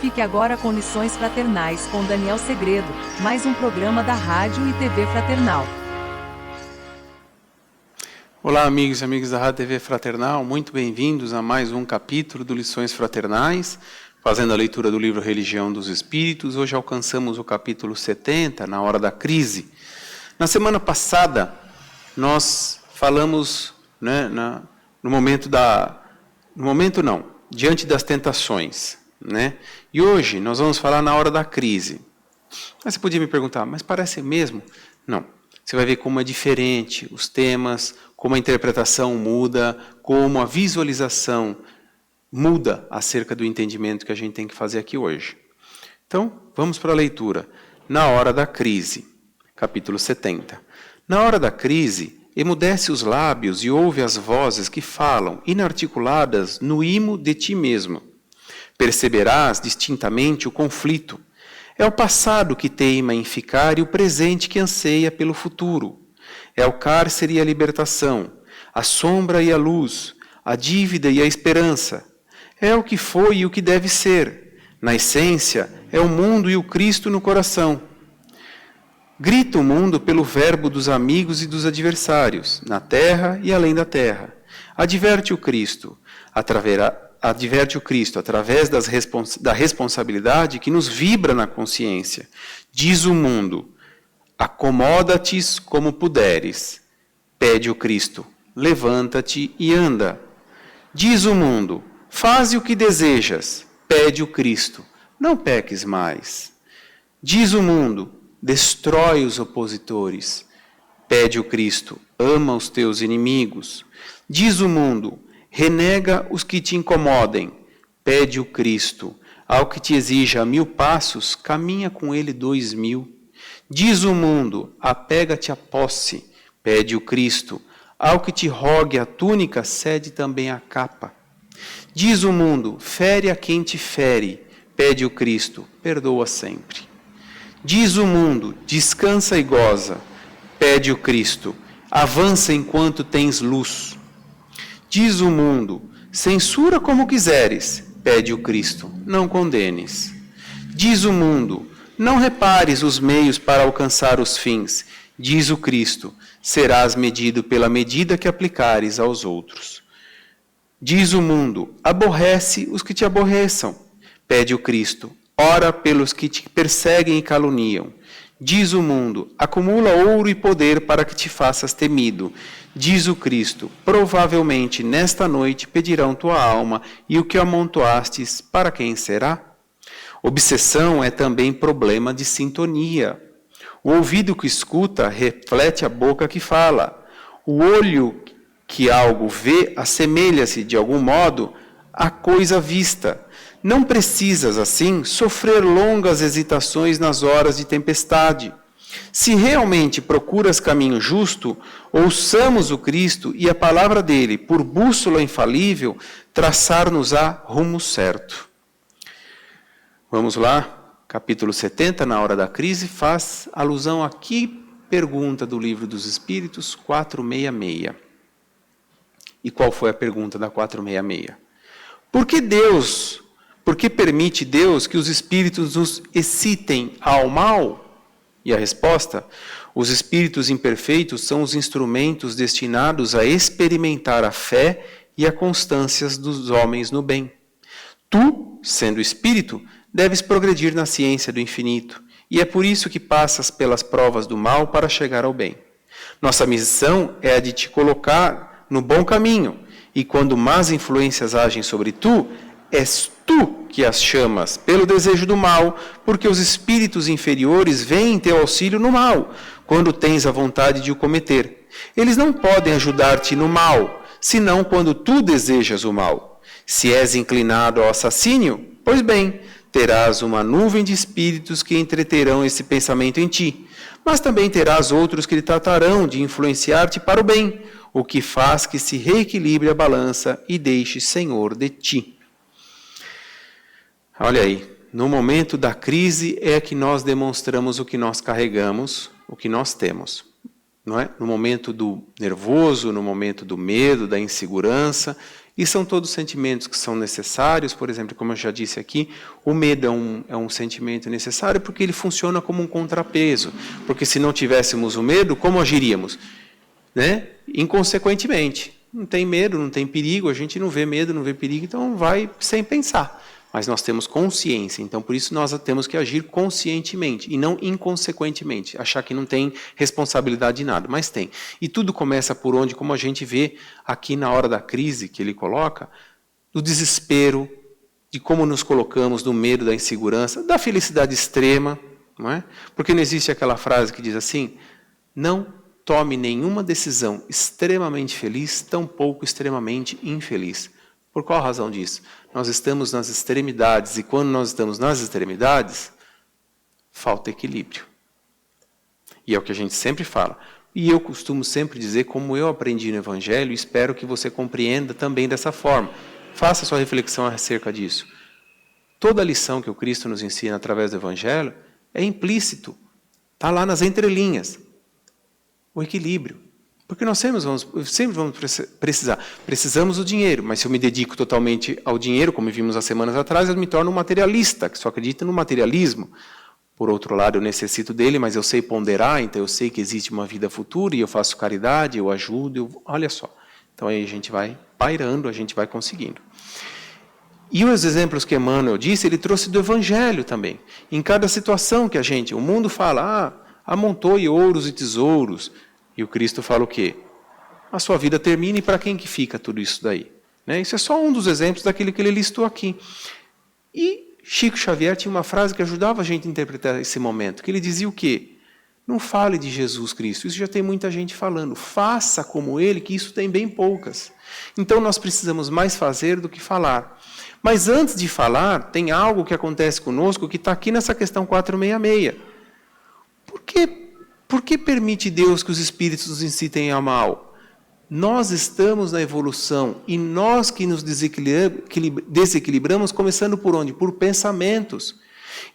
Fique agora com Lições Fraternais com Daniel Segredo, mais um programa da Rádio e TV Fraternal. Olá, amigos e amigas da Rádio e TV Fraternal, muito bem-vindos a mais um capítulo do Lições Fraternais, fazendo a leitura do livro Religião dos Espíritos. Hoje alcançamos o capítulo 70, na hora da crise. Na semana passada, nós falamos diante das tentações, né? E hoje nós vamos falar na hora da crise. Mas você podia me perguntar, mas parece mesmo? Não. Você vai ver como é diferente os temas, como a interpretação muda, como a visualização muda acerca do entendimento que a gente tem que fazer aqui hoje. Então, vamos para a leitura. Na hora da crise, capítulo 70. Na hora da crise, emudece os lábios e ouve as vozes que falam, inarticuladas, no imo de ti mesmo. Perceberás distintamente o conflito. É o passado que teima em ficar e o presente que anseia pelo futuro. É o cárcere e a libertação, a sombra e a luz, a dívida e a esperança. É o que foi e o que deve ser. Na essência, é o mundo e o Cristo no coração. Grita o mundo pelo verbo dos amigos e dos adversários, na terra e além da terra. Adverte o Cristo através da responsabilidade que nos vibra na consciência. Diz o mundo, acomoda-te como puderes. Pede o Cristo, levanta-te e anda. Diz o mundo, faze o que desejas. Pede o Cristo, não peques mais. Diz o mundo, destrói os opositores. Pede o Cristo, ama os teus inimigos. Diz o mundo, renega os que te incomodem. Pede o Cristo, ao que te exija 1000 passos, caminha com ele 2000. Diz o mundo, apega-te à posse. Pede o Cristo, ao que te rogue a túnica, cede também a capa. Diz o mundo, fere a quem te fere. Pede o Cristo, perdoa sempre. Diz o mundo, descansa e goza. Pede o Cristo, avança enquanto tens luz. Diz o mundo, censura como quiseres. Pede o Cristo, não condenes. Diz o mundo, não repares os meios para alcançar os fins. Diz o Cristo, serás medido pela medida que aplicares aos outros. Diz o mundo, aborrece os que te aborreçam. Pede o Cristo, ora pelos que te perseguem e caluniam. Diz o mundo, acumula ouro e poder para que te faças temido. Diz o Cristo, provavelmente nesta noite pedirão tua alma, e o que amontoastes, para quem será? Obsessão é também problema de sintonia. O ouvido que escuta reflete a boca que fala. O olho que algo vê assemelha-se, de algum modo, à coisa vista. Não precisas, assim, sofrer longas hesitações nas horas de tempestade. Se realmente procuras caminho justo, ouçamos o Cristo e a palavra dele, por bússola infalível, traçar-nos-á rumo certo. Vamos lá, capítulo 70, na hora da crise, faz alusão a que pergunta do Livro dos Espíritos, 466. E qual foi a pergunta da 466? Por que permite Deus que os espíritos nos excitem ao mal? E a resposta: os espíritos imperfeitos são os instrumentos destinados a experimentar a fé e a constância dos homens no bem. Tu, sendo espírito, deves progredir na ciência do infinito, e é por isso que passas pelas provas do mal para chegar ao bem. Nossa missão é a de te colocar no bom caminho, e quando más influências agem sobre tu, és tu que as chamas pelo desejo do mal, porque os espíritos inferiores vêm em teu auxílio no mal, quando tens a vontade de o cometer. Eles não podem ajudar-te no mal, senão quando tu desejas o mal. Se és inclinado ao assassínio, pois bem, terás uma nuvem de espíritos que entreterão esse pensamento em ti, mas também terás outros que tratarão de influenciar-te para o bem, o que faz que se reequilibre a balança e deixe Senhor de ti. Olha aí, no momento da crise é que nós demonstramos o que nós carregamos, o que nós temos. Não é? No momento do nervoso, no momento do medo, da insegurança, E são todos sentimentos que são necessários. Por exemplo, como eu já disse aqui, o medo é um sentimento necessário porque ele funciona como um contrapeso. Porque se não tivéssemos o medo, como agiríamos? Né? Inconsequentemente. Não tem medo, não tem perigo, a gente não vê medo, não vê perigo, então vai sem pensar. Mas nós temos consciência, então por isso nós temos que agir conscientemente e não inconsequentemente, achar que não tem responsabilidade de nada, mas tem. E tudo começa por onde, como a gente vê aqui na hora da crise que ele coloca, do desespero, de como nos colocamos, do medo, da insegurança, da felicidade extrema, não é? Porque não existe aquela frase que diz assim, não tome nenhuma decisão extremamente feliz, tampouco extremamente infeliz. Por qual razão disso? Nós estamos nas extremidades, e quando nós estamos nas extremidades, falta equilíbrio. E é o que a gente sempre fala. E eu costumo sempre dizer, como eu aprendi no Evangelho, e espero que você compreenda também dessa forma. Faça sua reflexão acerca disso. Toda a lição que o Cristo nos ensina através do Evangelho é implícito. Está lá nas entrelinhas. O equilíbrio. Porque nós sempre vamos precisar. Precisamos do dinheiro, mas se eu me dedico totalmente ao dinheiro, como vimos há semanas atrás, eu me torno um materialista, que só acredita no materialismo. Por outro lado, eu necessito dele, mas eu sei ponderar, então eu sei que existe uma vida futura, e eu faço caridade, eu ajudo, olha só. Então aí a gente vai pairando, a gente vai conseguindo. E os exemplos que Emmanuel disse, ele trouxe do Evangelho também. Em cada situação que o mundo fala, amontoe ouros e tesouros. E o Cristo fala o quê? A sua vida termina e para quem que fica tudo isso daí? Né? Isso é só um dos exemplos daquele que ele listou aqui. E Chico Xavier tinha uma frase que ajudava a gente a interpretar esse momento, que ele dizia o quê? Não fale de Jesus Cristo, isso já tem muita gente falando. Faça como ele, que isso tem bem poucas. Então nós precisamos mais fazer do que falar. Mas antes de falar, tem algo que acontece conosco que está aqui nessa questão 466. Por que permite Deus que os espíritos nos incitem a mal? Nós estamos na evolução e nós que nos desequilibramos, começando por onde? Por pensamentos.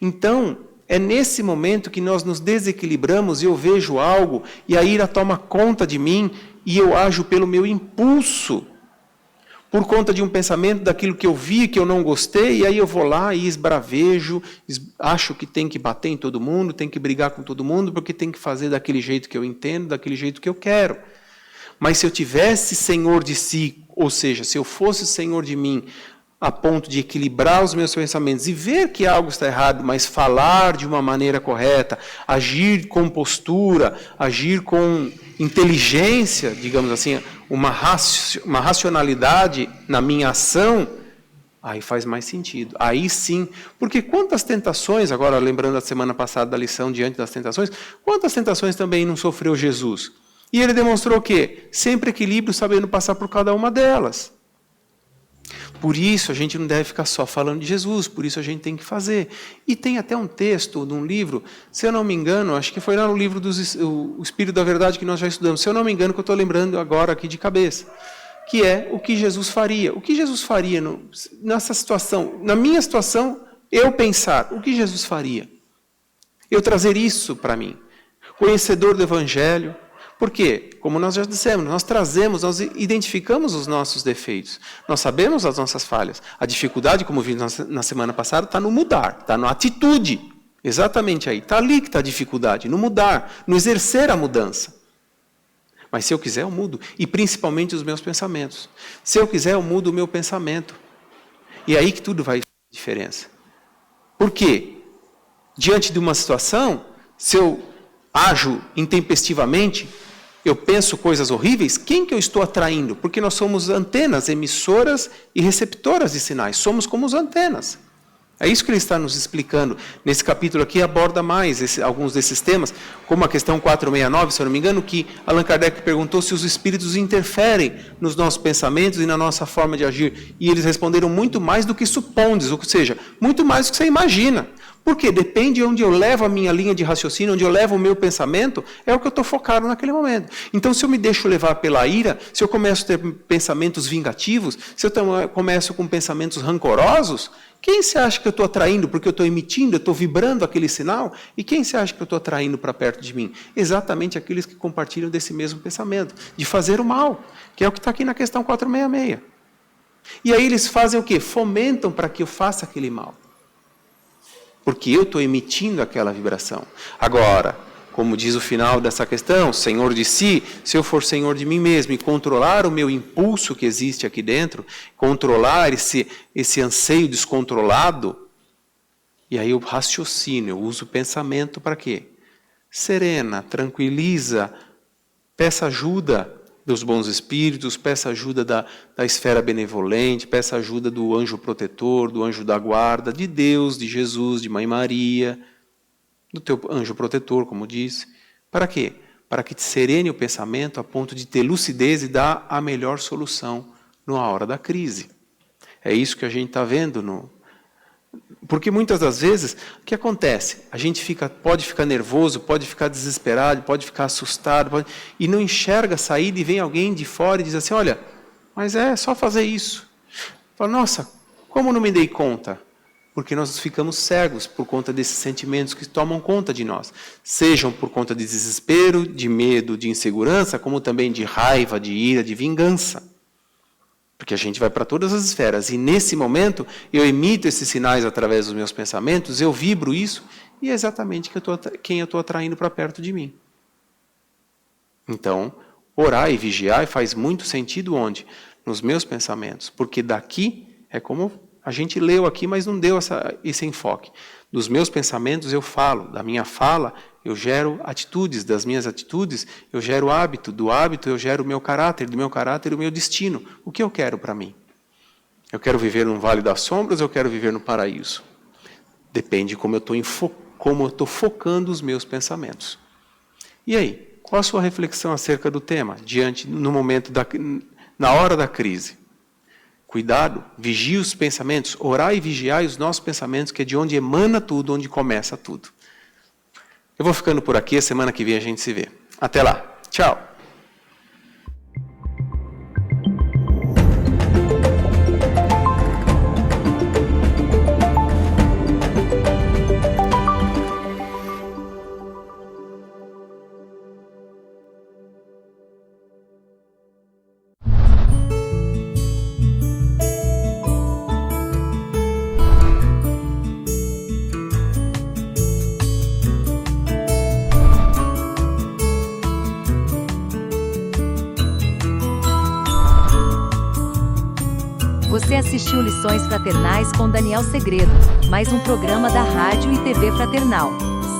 Então, é nesse momento que nós nos desequilibramos e eu vejo algo e a ira toma conta de mim e eu ajo pelo meu impulso. Por conta de um pensamento daquilo que eu vi, que eu não gostei, e aí eu vou lá e esbravejo, acho que tem que bater em todo mundo, tem que brigar com todo mundo, porque tem que fazer daquele jeito que eu entendo, daquele jeito que eu quero. Mas se eu tivesse senhor de si, ou seja, se eu fosse senhor de mim, a ponto de equilibrar os meus pensamentos e ver que algo está errado, mas falar de uma maneira correta, agir com postura, agir com inteligência, digamos assim, uma racionalidade na minha ação, aí faz mais sentido. Aí sim, porque quantas tentações, agora lembrando da semana passada da lição diante das tentações, quantas tentações também não sofreu Jesus? E ele demonstrou o quê? Sempre equilíbrio, sabendo passar por cada uma delas. Por isso, a gente não deve ficar só falando de Jesus, por isso a gente tem que fazer. E tem até um texto de um livro, se eu não me engano, acho que foi lá no livro O Espírito da Verdade que nós já estudamos, se eu não me engano, que eu estou lembrando agora aqui de cabeça, que é o que Jesus faria. O que Jesus faria nessa situação? Na minha situação, eu pensar, o que Jesus faria? Eu trazer isso para mim. Conhecedor do Evangelho. Por quê? Como nós já dissemos, nós identificamos os nossos defeitos. Nós sabemos as nossas falhas. A dificuldade, como vimos na semana passada, está no mudar, está na atitude. Exatamente aí. Está ali que está a dificuldade, no mudar, no exercer a mudança. Mas se eu quiser, eu mudo. E principalmente os meus pensamentos. Se eu quiser, eu mudo o meu pensamento. E é aí que tudo vai fazer diferença. Por quê? Diante de uma situação, se eu ajo intempestivamente, eu penso coisas horríveis, quem que eu estou atraindo? Porque nós somos antenas, emissoras e receptoras de sinais. Somos como as antenas. É isso que ele está nos explicando. Nesse capítulo aqui aborda mais alguns desses temas, como a questão 469, se eu não me engano, que Allan Kardec perguntou se os espíritos interferem nos nossos pensamentos e na nossa forma de agir. E eles responderam muito mais do que supondes, ou seja, muito mais do que você imagina. Porque depende de onde eu levo a minha linha de raciocínio, onde eu levo o meu pensamento, é o que eu estou focado naquele momento. Então, se eu me deixo levar pela ira, se eu começo a ter pensamentos vingativos, se eu começo com pensamentos rancorosos, quem você acha que eu estou atraindo? Porque eu estou emitindo, eu estou vibrando aquele sinal? E quem você acha que eu estou atraindo para perto de mim? Exatamente aqueles que compartilham desse mesmo pensamento, de fazer o mal, que é o que está aqui na questão 466. E aí eles fazem o quê? Fomentam para que eu faça aquele mal. Porque eu estou emitindo aquela vibração. Agora, como diz o final dessa questão, senhor de si, se eu for senhor de mim mesmo e controlar o meu impulso que existe aqui dentro, controlar esse anseio descontrolado, e aí eu raciocínio, eu uso o pensamento para quê? Serena, tranquiliza, peça ajuda dos bons espíritos, peça ajuda da esfera benevolente, peça ajuda do anjo protetor, do anjo da guarda, de Deus, de Jesus, de Mãe Maria, do teu anjo protetor, como disse. Para quê? Para que te serene o pensamento a ponto de ter lucidez e dar a melhor solução na hora da crise. É isso que a gente está vendo. Porque muitas das vezes, o que acontece? A gente pode ficar nervoso, pode ficar desesperado, pode ficar assustado, e não enxerga a saída, e vem alguém de fora e diz assim, olha, mas é só fazer isso. Fala, nossa, como não me dei conta? Porque nós ficamos cegos por conta desses sentimentos que tomam conta de nós. Sejam por conta de desespero, de medo, de insegurança, como também de raiva, de ira, de vingança. Porque a gente vai para todas as esferas. E nesse momento, eu emito esses sinais através dos meus pensamentos, eu vibro isso, e é exatamente quem eu estou atraindo para perto de mim. Então, orar e vigiar faz muito sentido onde? Nos meus pensamentos. Porque daqui, é como a gente leu aqui, mas não deu esse enfoque. Dos meus pensamentos eu falo, da minha fala eu gero atitudes, das minhas atitudes eu gero hábito, do hábito eu gero o meu caráter, do meu caráter o meu destino. O que eu quero para mim? Eu quero viver num vale das sombras ou eu quero viver no paraíso? Depende de como eu estou focando os meus pensamentos. E aí, qual a sua reflexão acerca do tema, na hora da crise? Cuidado, vigie os pensamentos, orar e vigiar os nossos pensamentos, que é de onde emana tudo, onde começa tudo. Eu vou ficando por aqui, a semana que vem a gente se vê. Até lá, tchau! Você assistiu Lições Fraternais com Daniel Segredo, mais um programa da Rádio e TV Fraternal,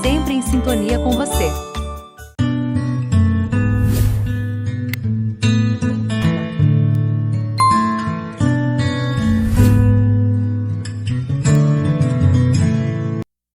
sempre em sintonia com você.